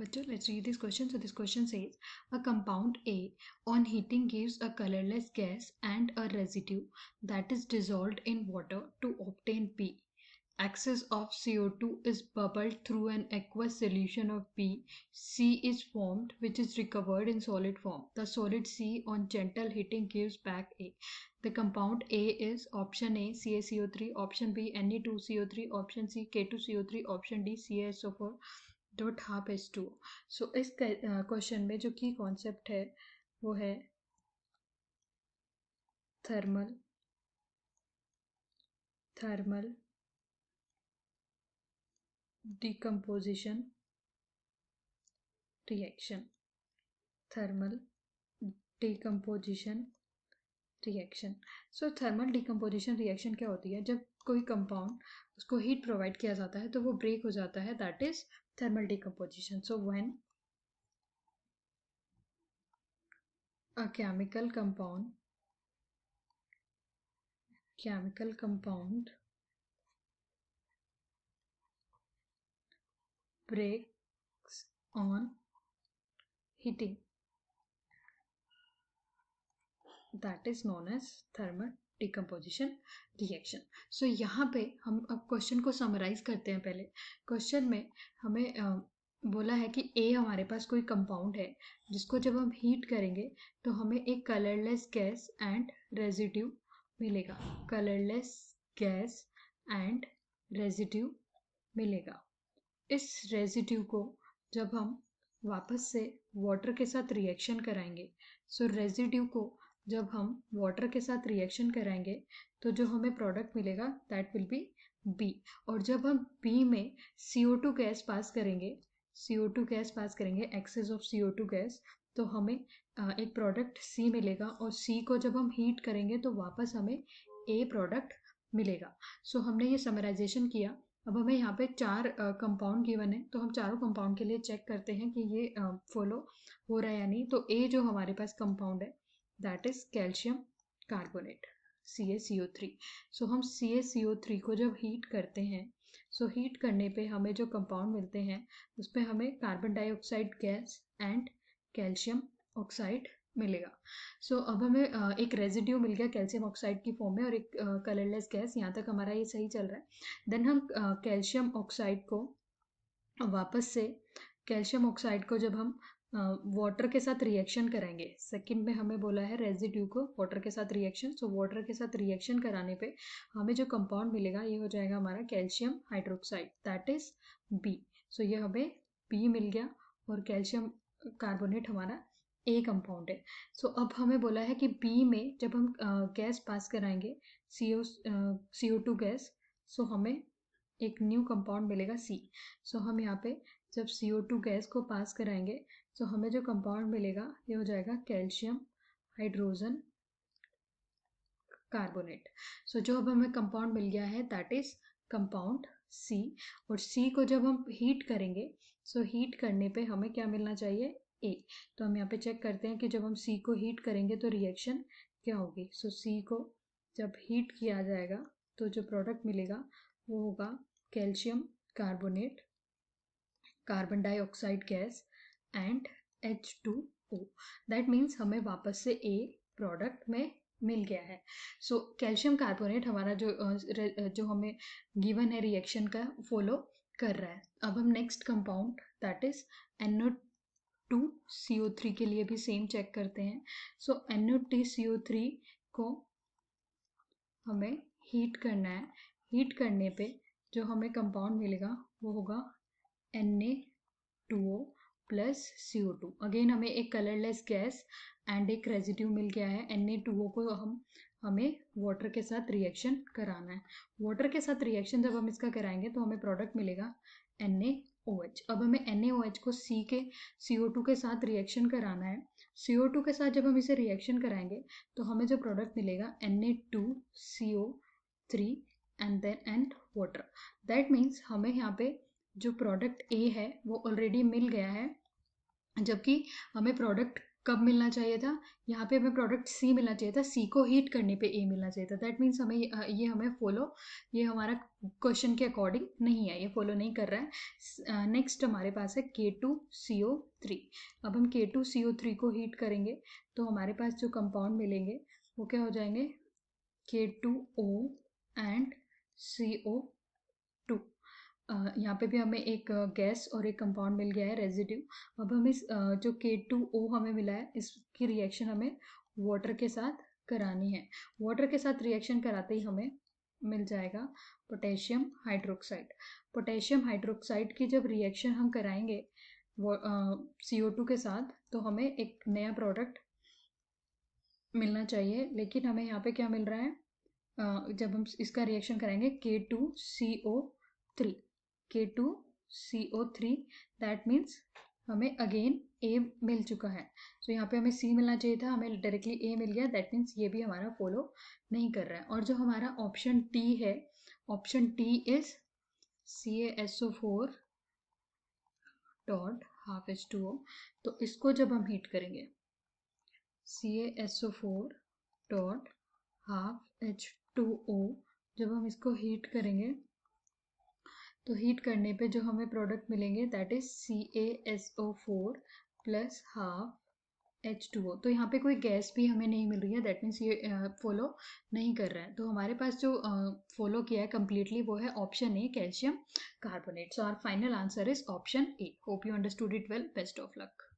bachcho, let's read this question. So this question says a compound A on heating gives a colorless gas and a residue that is dissolved in water to obtain B. Excess of CO2 is bubbled through an aqueous solution of B. C is formed, which is recovered in solid form. The solid C on gentle heating gives back A. The compound A is option A CaCO3, option B Ne2CO3, option C K2CO3, option D CaSO4 dot half H2O. So इस question में जो की concept है वो है thermal decomposition reaction. Thermal decomposition reaction. So thermal decomposition reaction क्या होती है? जब कोई कंपाउंड उसको हीट प्रोवाइड किया जाता है तो वो ब्रेक हो जाता है, that is thermal decomposition. So when a chemical compound breaks on heating, that is known as thermal decomposition reaction. So यहाँ पे हम अब क्वेश्चन को समराइज करते हैं. पहले क्वेश्चन में हमें बोला है कि ए हमारे पास कोई कंपाउंड है जिसको जब हम हीट करेंगे तो हमें एक कलरलेस गैस एंड रेजिड्यू मिलेगा. कलरलेस गैस एंड रेजिड्यू मिलेगा. इस रेजिड्यू को जब हम वापस से वाटर के साथ रिएक्शन कराएंगे, सो रेजिड्यू को जब हम वाटर के साथ रिएक्शन कराएंगे तो जो हमें प्रोडक्ट मिलेगा दैट विल बी बी. और जब हम बी में CO2 गैस पास करेंगे, एक्सेस ऑफ CO2 गैस, तो हमें एक प्रोडक्ट C मिलेगा. और C को जब हम हीट करेंगे तो वापस हमें A प्रोडक्ट मिलेगा. सो हमने ये समराइजेशन किया. अब हमें यहाँ पे 4 कंपाउंड गिवन है, तो हम चारों कंपाउंड के लिए चेक करते हैं कि ये फॉलो हो रहा है या नहीं. तो ए जो हमारे पास कंपाउंड है that is calcium carbonate CaCO3. सो हम CaCO3 को जब हीट करते हैं, सो हीट करने पे हमें जो कंपाउंड मिलते हैं उसमें हमें carbon dioxide gas and calcium oxide मिलेगा. सो अब हमें एक रेजिड्यू मिल गया कैल्शियम ऑक्साइड की फॉर्म में और एक कलरलेस गैस. यहाँ तक हमारा ये सही चल रहा है. देन हम कैल्शियम ऑक्साइड को वापस से जब हम वाटर के साथ रिएक्शन कराएंगे, सेकंड में हमें बोला है रेजिड्यू को वाटर के साथ रिएक्शन. सो वाटर के साथ रिएक्शन कराने पे हमें जो कंपाउंड मिलेगा ये हो जाएगा हमारा calcium hydroxide, that is B. So ये हमें बी मिल गया और कैल्शियम कार्बोनेट हमारा ए कंपाउंड है. सो अब हमें बोला है कि बी में जब हम गैस पास कराएंगे CO2 गैस, सो हमें एक न्यू कंपाउंड मिलेगा C. सो हम यहाँ पे जब CO2 गैस को पास कराएंगे तो हमें जो कंपाउंड मिलेगा ये हो जाएगा कैल्शियम हाइड्रोजन कार्बोनेट. सो जो अब हमें कंपाउंड मिल गया है दैट इज कंपाउंड C. और C को जब हम हीट करेंगे, सो हीट करने पे हमें क्या मिलना चाहिए? A. तो हम यहाँ पे चेक करते हैं कि जब हम C को हीट करेंगे तो रिएक्शन क्या होगी. सो C को जब हीट किया जाएगा तो जो प्रोडक्ट मिलेगा वो होगा calcium carbonate, carbon dioxide gas and H2O. That means हमें वापस से A प्रोडक्ट में मिल गया है. सो कैल्शियम कार्बोनेट हमारा जो हमें गिवन है रिएक्शन का फॉलो कर रहा है. अब हम next compound that is NO2CO3 के लिए भी सेम चेक करते हैं. सो NO2CO3 को हमें हीट करना है. हीट करने पे जो हमें कंपाउंड मिलेगा वो होगा Na2O प्लस CO2. अगेन हमें एक कलरलेस गैस एंड एक रेजिड्यू मिल गया है. Na2O को हमें वाटर के साथ रिएक्शन कराना है. वाटर के साथ रिएक्शन जब हम इसका कराएंगे तो हमें प्रोडक्ट मिलेगा NaOH. अब हमें NaOH को CO2 के साथ रिएक्शन कराना है. CO2 के साथ जब हम इसे रिएक्शन कराएंगे तो हमें जो प्रोडक्ट मिलेगा Na2CO3 and water. That means हमें यहाँ पे जो प्रोडक्ट A है वो ऑलरेडी मिल गया है, जबकि हमें प्रोडक्ट कब मिलना चाहिए था? यहाँ पे हमें प्रोडक्ट सी मिलना चाहिए था, सी को हीट करने पे ए मिलना चाहिए था। दैट मीन्स हमें ये हमें फॉलो, ये हमारा क्वेश्चन के अकॉर्डिंग नहीं है, ये फॉलो नहीं कर रहा है। नेक्स्ट हमारे पास है K2CO3। अब हम K2CO3 को हीट करेंगे तो हमारे पास जो कंपाउंड मिलेंगे वो क्या हो जाएंगे, K2O एंड CO2। यहाँ पे भी हमें एक गैस और एक कंपाउंड मिल गया है, रेजिड्यू। अब हम इस जो K2O हमें मिला है, इसकी रिएक्शन हमें वाटर के साथ करानी है। वाटर के साथ रिएक्शन कराते ही हमें मिल जाएगा पोटेशियम हाइड्रोक्साइड। पोटेशियम हाइड्रोक्साइड की जब रिएक्शन हम कराएंगे वो CO2 के साथ, तो हमें एक नया प्रोडक्ट मिलना चाहिए। लेकिन हमें यहाँ पे क्या मिल रहा है, जब हम इसका रिएक्शन कराएंगे K2CO3, K2CO3, दैट मीन्स हमें अगेन ए मिल चुका है। सो यहाँ पे हमें सी मिलना चाहिए था, हमें डायरेक्टली ए मिल गया। दैट मीन्स ये भी हमारा फॉलो नहीं कर रहा है। और जो हमारा ऑप्शन टी है, option T is CaSO4 dot half H2O। तो इसको जब हम हीट करेंगे CaSO4 डॉट हाफ H2O, जब हम इसको हीट करेंगे तो हीट करने पे जो हमें प्रोडक्ट मिलेंगे that is CaSO4 plus half H2O। तो यहाँ पे कोई गैस भी हमें नहीं मिल रही है, दैट मीन्स ये फॉलो नहीं कर रहा है। तो हमारे पास जो फॉलो किया है कम्प्लीटली वो है option A, calcium carbonate. So our final answer is option A. Hope you understood it well. Best of luck.